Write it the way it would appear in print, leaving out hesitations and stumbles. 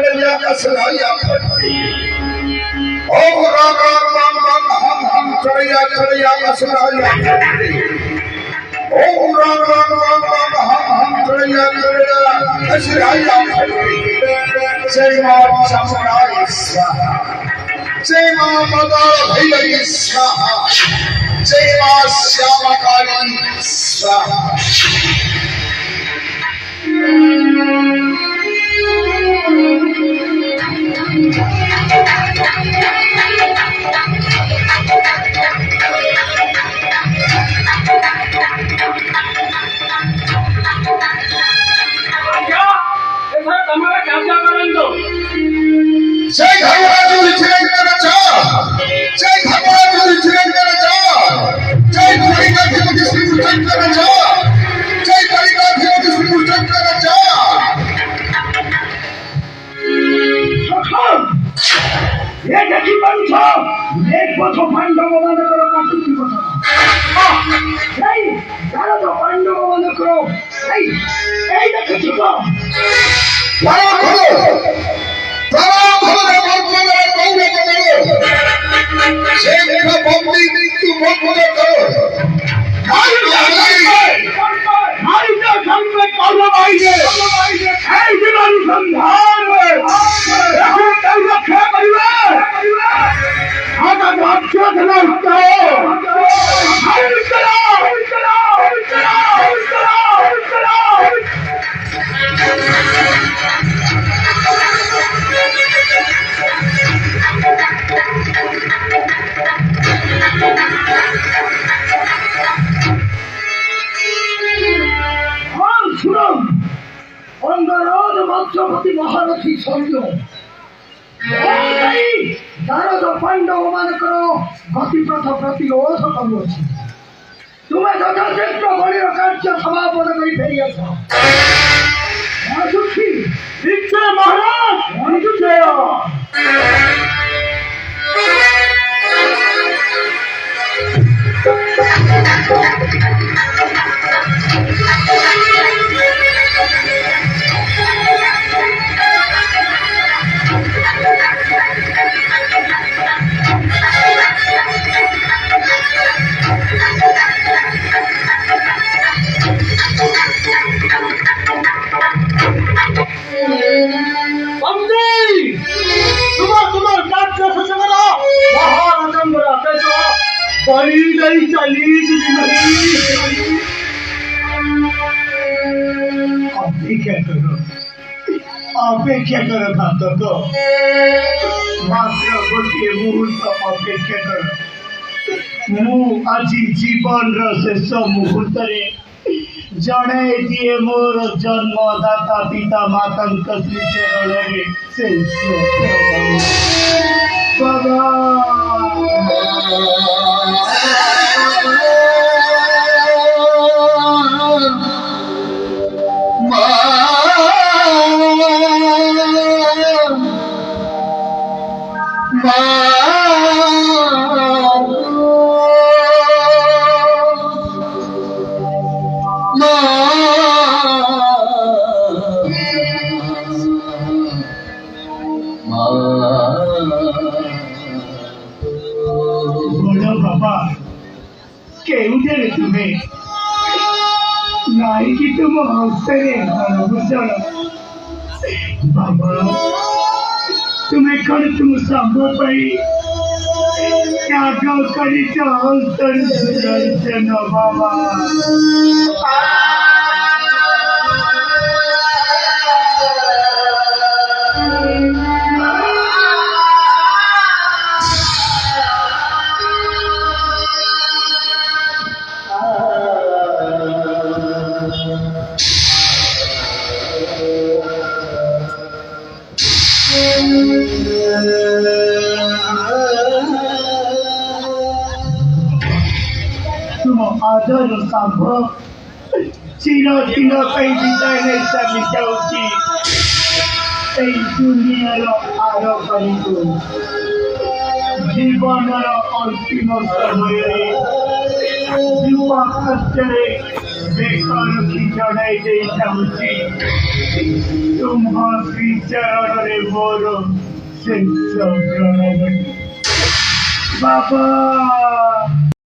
चढ़िया कसराया ओम राम राम राम राम हम चढ़िया कसराया ओम राम राम राम राम हम चढ़िया कसराया जय मां चामुंडाय स्वाहा जय मां मदा भैरवी स्वाहा जय मां श्यामा काली स्वाहा जय धर्मराज विचरण राजा जय धर्मराज विचरण राजा जय कलिकाधिपति श्री कृष्ण राजा जय कलिकाधिपति श्री कृष्ण राजा ये देखी पंच एक बछो पांडव मान करो काटुकी बछो जय जानो तो पांडव मान करो जय এই দেখি তো मत्स्यपति महारथी सैन्य दानव पांडव मान गतिपथ प्रतिरोध करुच्छी तुम्हें यथाशीघ्र बलिर कार्य समापन कर फेरी महाराज अपेक्षा कर मात्र गोटे मुहूर्त अपेक्षा कर आज जीवन शेष मुहूर्त जड़े दिए मोर जन्मदाता पिता माता श्रीचरण तुम्हें नहीं कि तुम हौसले बाबा तुम्हें कल तुम संभव क्या करी बाबा आदर संभव चिर चिर कई विदाय नहीं चली जाऊँगी दुनियार आर कर जीवन अंतिम समय ହାତରେ ବେକର କି ଜଣାଇ ଦେଇଥାଉଛି ତୁମ ବିଚାରଣରେ ମୋର ଶେଷ ପ୍ରାଣବଳୀ ବାବା